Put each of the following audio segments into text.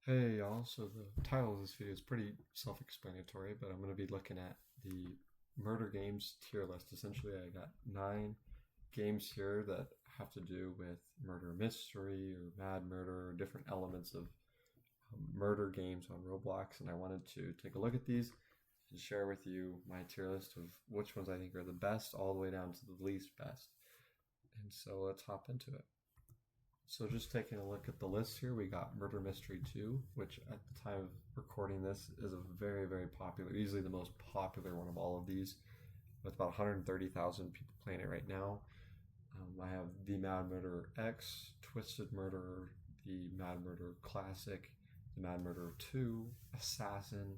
Hey y'all, so the title of this video is pretty self-explanatory, but I'm going to be looking at the murder games tier list. Essentially, I got 9 games here that have to do with murder mystery or mad murder or different elements of murder games on Roblox, and I wanted to take a look at these and share with you my tier list of which ones I think are the best all the way down to the least best. And so let's hop into it. So just taking a look at the list here, we got Murder Mystery 2, which at the time of recording this is a very, very popular, easily the most popular one of all of these, with about 130,000 people playing it right now. I have The Mad Murderer X, Twisted Murderer, The Mad Murderer Classic, The Mad Murderer 2, Assassin,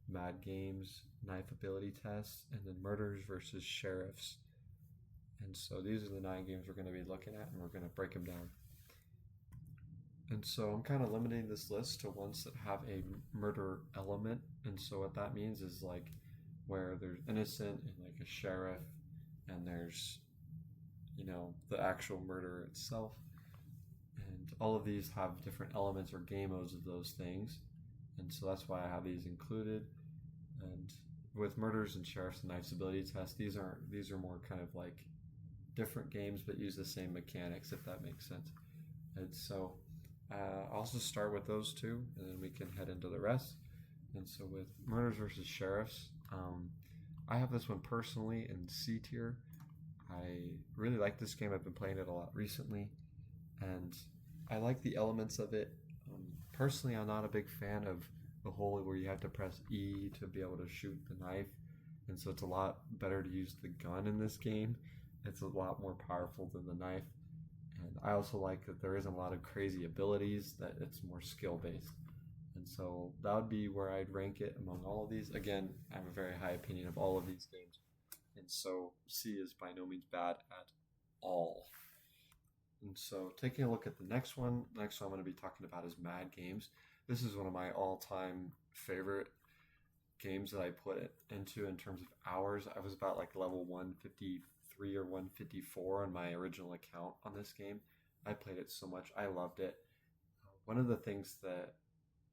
Mad Games, Knife Ability Test, and then Murders versus Sheriffs. And so these are the 9 games we're going to be looking at, and we're going to break them down. And so I'm kind of limiting this list to ones that have a murder element. And so what that means is like where there's innocent and like a sheriff, and there's, the actual murder itself. And all of these have different elements or game modes of those things. And so that's why I have these included. And with murders and sheriffs and knife's ability test, these are more kind of like different games but use the same mechanics, if that makes sense. And so I'll just start with those two, and then we can head into the rest. And so with Murders versus Sheriffs, I have this one personally in C tier. I really like this game. I've been playing it a lot recently, and I like the elements of it. Personally, I'm not a big fan of the whole where you have to press E to be able to shoot the knife, and so it's a lot better to use the gun in this game. It's a lot more powerful than the knife. And I also like that there isn't a lot of crazy abilities, that it's more skill based. And so that would be where I'd rank it among all of these. Again, I have a very high opinion of all of these games. And so C is by no means bad at all. And so taking a look at the next one I'm going to be talking about is Mad Games. This is one of my all time favorite games that I put it into in terms of hours. I was about like level 153 or 154 on my original account on this game. I played it so much. I loved it. One of the things that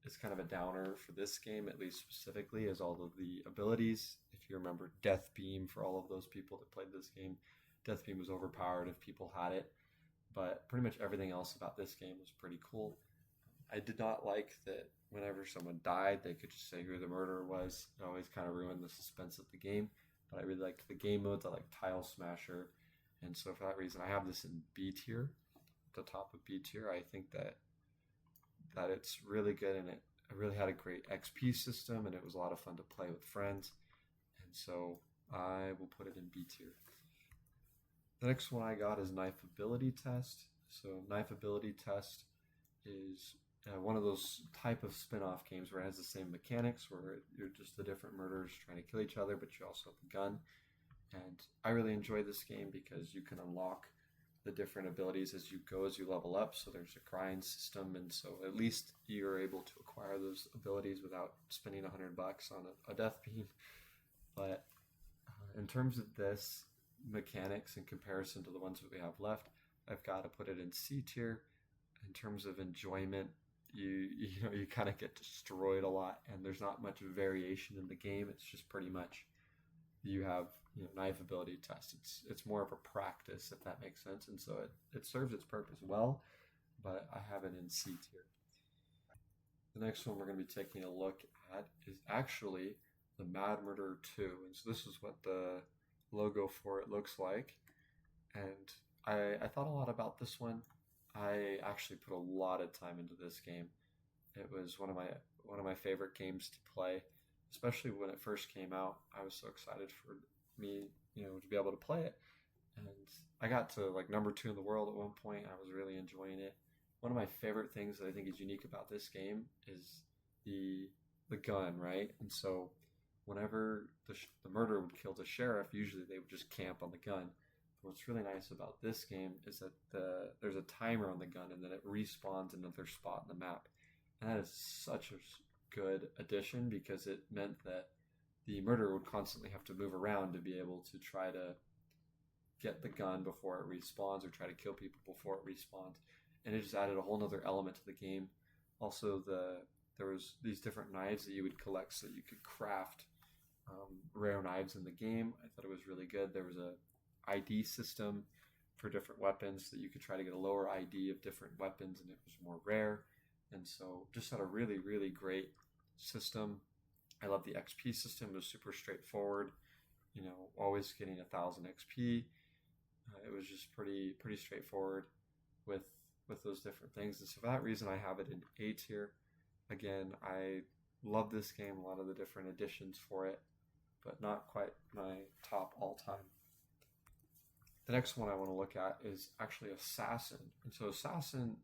is kind of a downer for this game, at least specifically, is all of the abilities. If you remember Death Beam, for all of those people that played this game, Death Beam was overpowered if people had it. But pretty much everything else about this game was pretty cool. I did not like that whenever someone died, they could just say who the murderer was. It always kind of ruined the suspense of the game. But I really liked the game modes. I like Tile Smasher. And so for that reason, I have this in B tier, at the top of B tier. I think that it's really good, and it really had a great XP system, and it was a lot of fun to play with friends. And so I will put it in B tier. The next one I got is Knife Ability Test. So Knife Ability Test is one of those type of spin-off games where it has the same mechanics, where you're just the different murderers trying to kill each other, but you also have the gun. And I really enjoy this game because you can unlock the different abilities as you go, as you level up. So there's a grind system, and so at least you're able to acquire those abilities without spending $100 on a death beam. But in terms of this mechanics in comparison to the ones that we have left, I've got to put it in C tier. In terms of enjoyment, you kind of get destroyed a lot, and there's not much variation in the game. It's just pretty much you have knife ability test. It's more of a practice, if that makes sense, and so it serves its purpose well. But I have it in C tier. The next one we're going to be taking a look at is actually the Mad Murderer 2, and so this is what the logo for it looks like. And I thought a lot about this one. I actually put a lot of time into this game. It was one of my favorite games to play, especially when it first came out. I was so excited for me, to be able to play it. And I got to like number 2 in the world at one point. I was really enjoying it. One of my favorite things that I think is unique about this game is the gun, right? And so whenever the murderer would kill the sheriff, usually they would just camp on the gun. What's really nice about this game is that there's a timer on the gun, and then it respawns another spot in the map. And that is such a good addition, because it meant that the murderer would constantly have to move around to be able to try to get the gun before it respawns, or try to kill people before it respawns. And it just added a whole nother element to the game. Also, there was these different knives that you would collect so you could craft rare knives in the game. I thought it was really good. There was a ID system for different weapons that you could try to get a lower ID of different weapons, and it was more rare. And so just had a really, really great system. I love the XP system. It was super straightforward, always getting 1,000 XP. It was just pretty straightforward with those different things. And so for that reason, I have it in A tier. Again, I love this game, a lot of the different additions for it, but not quite my top all-time. The next one I want to look at is actually Assassin. And so Assassin,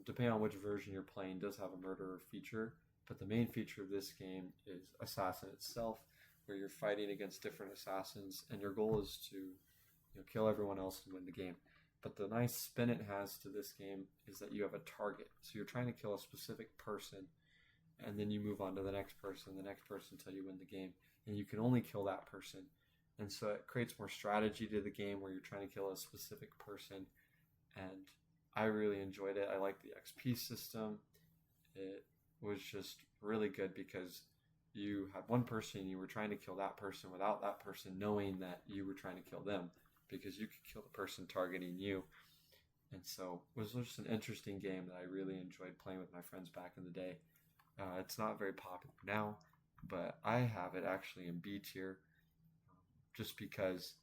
depending on which version you're playing, does have a murderer feature, but the main feature of this game is Assassin itself, where you're fighting against different assassins, and your goal is to kill everyone else and win the game. But the nice spin it has to this game is that you have a target. So you're trying to kill a specific person, and then you move on to the next person until you win the game. And you can only kill that person. And so it creates more strategy to the game where you're trying to kill a specific person. And I really enjoyed it. I liked the XP system. It was just really good because you had one person and you were trying to kill that person without that person knowing that you were trying to kill them, because you could kill the person targeting you. And so it was just an interesting game that I really enjoyed playing with my friends back in the day. It's not very popular now, but I have it actually in B tier, just because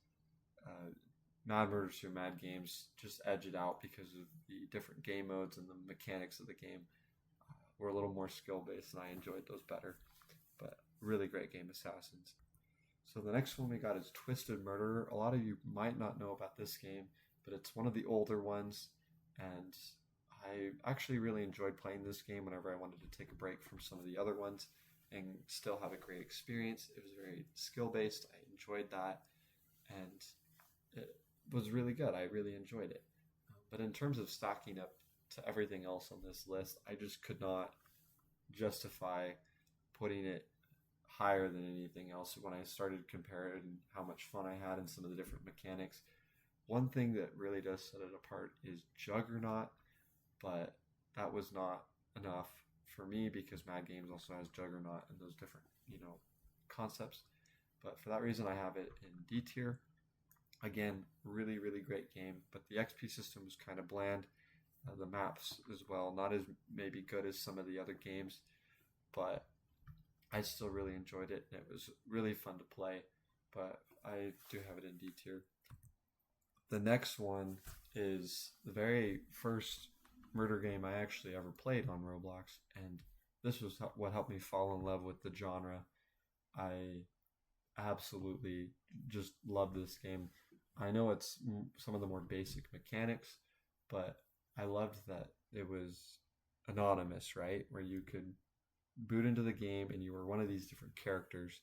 Mad Murder 2 Mad Games just edge it out because of the different game modes, and the mechanics of the game were a little more skill based, and I enjoyed those better. But really great game, Assassins. So the next one we got is Twisted Murderer. A lot of you might not know about this game, but it's one of the older ones, and I actually really enjoyed playing this game whenever I wanted to take a break from some of the other ones and still have a great experience. It was very skill-based. I enjoyed that, and it was really good. I really enjoyed it. But in terms of stacking up to everything else on this list, I just could not justify putting it higher than anything else when I started comparing how much fun I had and some of the different mechanics. One thing that really does set it apart is Juggernaut, but that was not enough for me because Mad Games also has Juggernaut and those different, concepts. But for that reason, I have it in D tier. Again, really, really great game, but the XP system was kind of bland. The maps as well, not as maybe good as some of the other games, but I still really enjoyed it, and it was really fun to play, but I do have it in D tier. The next one is the very first murder game I actually ever played on Roblox, and this was what helped me fall in love with the genre. I absolutely just love this game. I know it's some of the more basic mechanics, but I loved that it was anonymous, right? Where you could boot into the game and you were one of these different characters,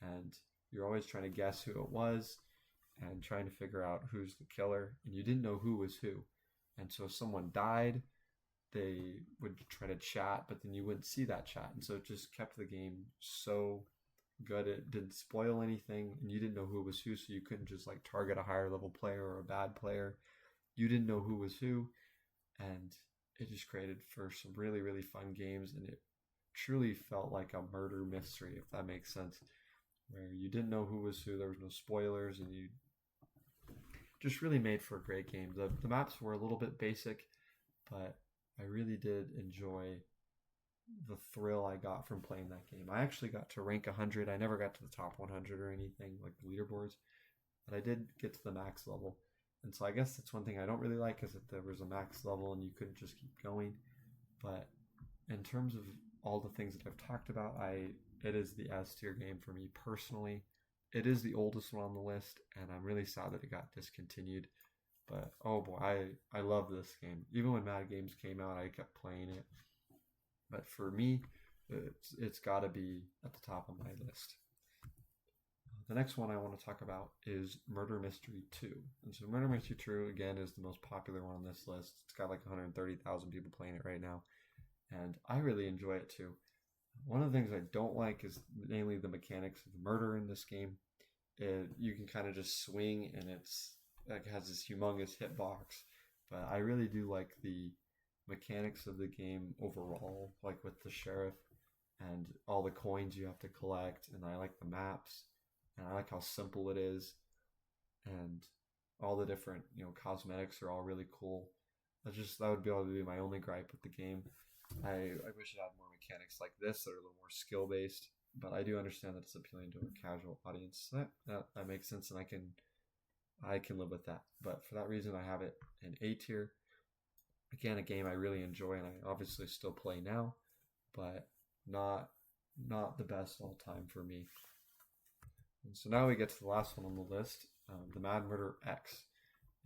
and you're always trying to guess who it was and trying to figure out who's the killer, and you didn't know who was who. And so if someone died, they would try to chat, but then you wouldn't see that chat. And so it just kept the game so good. It didn't spoil anything, and you didn't know who was who, so you couldn't just like target a higher level player or a bad player. You didn't know who was who, and it just created for some really, really fun games, and it truly felt like a murder mystery, if that makes sense, where you didn't know who was who, there was no spoilers, and you just really made for a great game. The maps were a little bit basic, but I really did enjoy the thrill I got from playing that game. I actually got to rank 100. I never got to the top 100 or anything like the leaderboards, but I did get to the max level. And so I guess that's one thing I don't really like, is that there was a max level and you couldn't just keep going. But in terms of all the things that I've talked about, it is the S tier game for me personally. It is the oldest one on the list, and I'm really sad that it got discontinued. But oh boy, I love this game. Even when Mad Games came out, I kept playing it. But for me, it's got to be at the top of my list. The next one I want to talk about is Murder Mystery 2. And so Murder Mystery 2, again, is the most popular one on this list. It's got like 130,000 people playing it right now. And I really enjoy it too. One of the things I don't like is mainly the mechanics of the murder in this game. You can kind of just swing, and it's like it has this humongous hitbox. But I really do like the mechanics of the game overall, like with the sheriff. and all the coins you have to collect, and I like the maps, and I like how simple it is, and all the different cosmetics are all really cool. That would be able to be my only gripe with the game. I wish it had more mechanics like this that are a little more skill based, but I do understand that it's appealing to a casual audience. So that makes sense, and I can live with that. But for that reason, I have it in A tier. Again, a game I really enjoy, and I obviously still play now, but not not the best all time for me. And so now we get to the last one on the list, the Mad Murder X.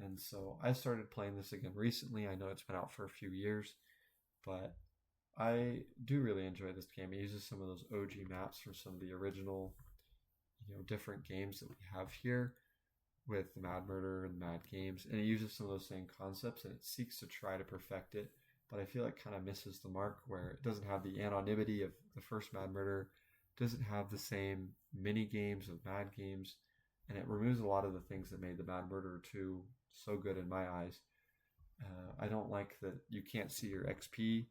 And so I started playing this again recently. I know it's been out for a few years, but I do really enjoy this game. It uses some of those OG maps from some of the original, different games that we have here with the Mad Murder and Mad Games, and it uses some of those same concepts and it seeks to try to perfect it. But I feel it kind of misses the mark where it doesn't have the anonymity of the first Mad Murder, doesn't have the same mini games of Mad Games, and it removes a lot of the things that made the Mad Murderer 2 so good in my eyes. I don't like that you can't see your XP.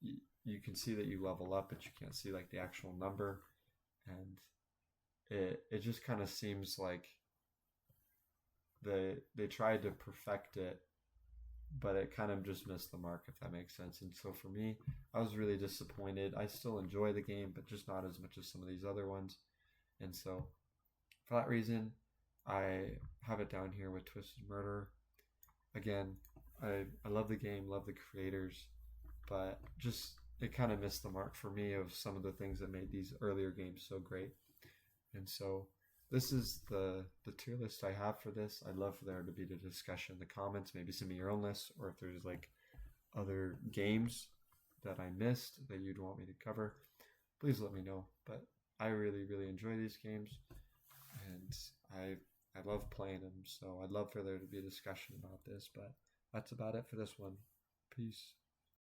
You can see that you level up, but you can't see like the actual number, and it just kind of seems like they tried to perfect it, but it kind of just missed the mark, if that makes sense. And so for me, I was really disappointed. I still enjoy the game, but just not as much as some of these other ones. And so for that reason, I have it down here with Twisted Murder. Again, I love the game, love the creators, but just it kind of missed the mark for me of some of the things that made these earlier games so great. And so this is the tier list I have for this. I'd love for there to be the discussion in the comments, maybe some of your own lists, or if there's like other games that I missed that you'd want me to cover, please let me know. But I really, really enjoy these games, and I love playing them, so I'd love for there to be a discussion about this. But that's about it for this one. Peace.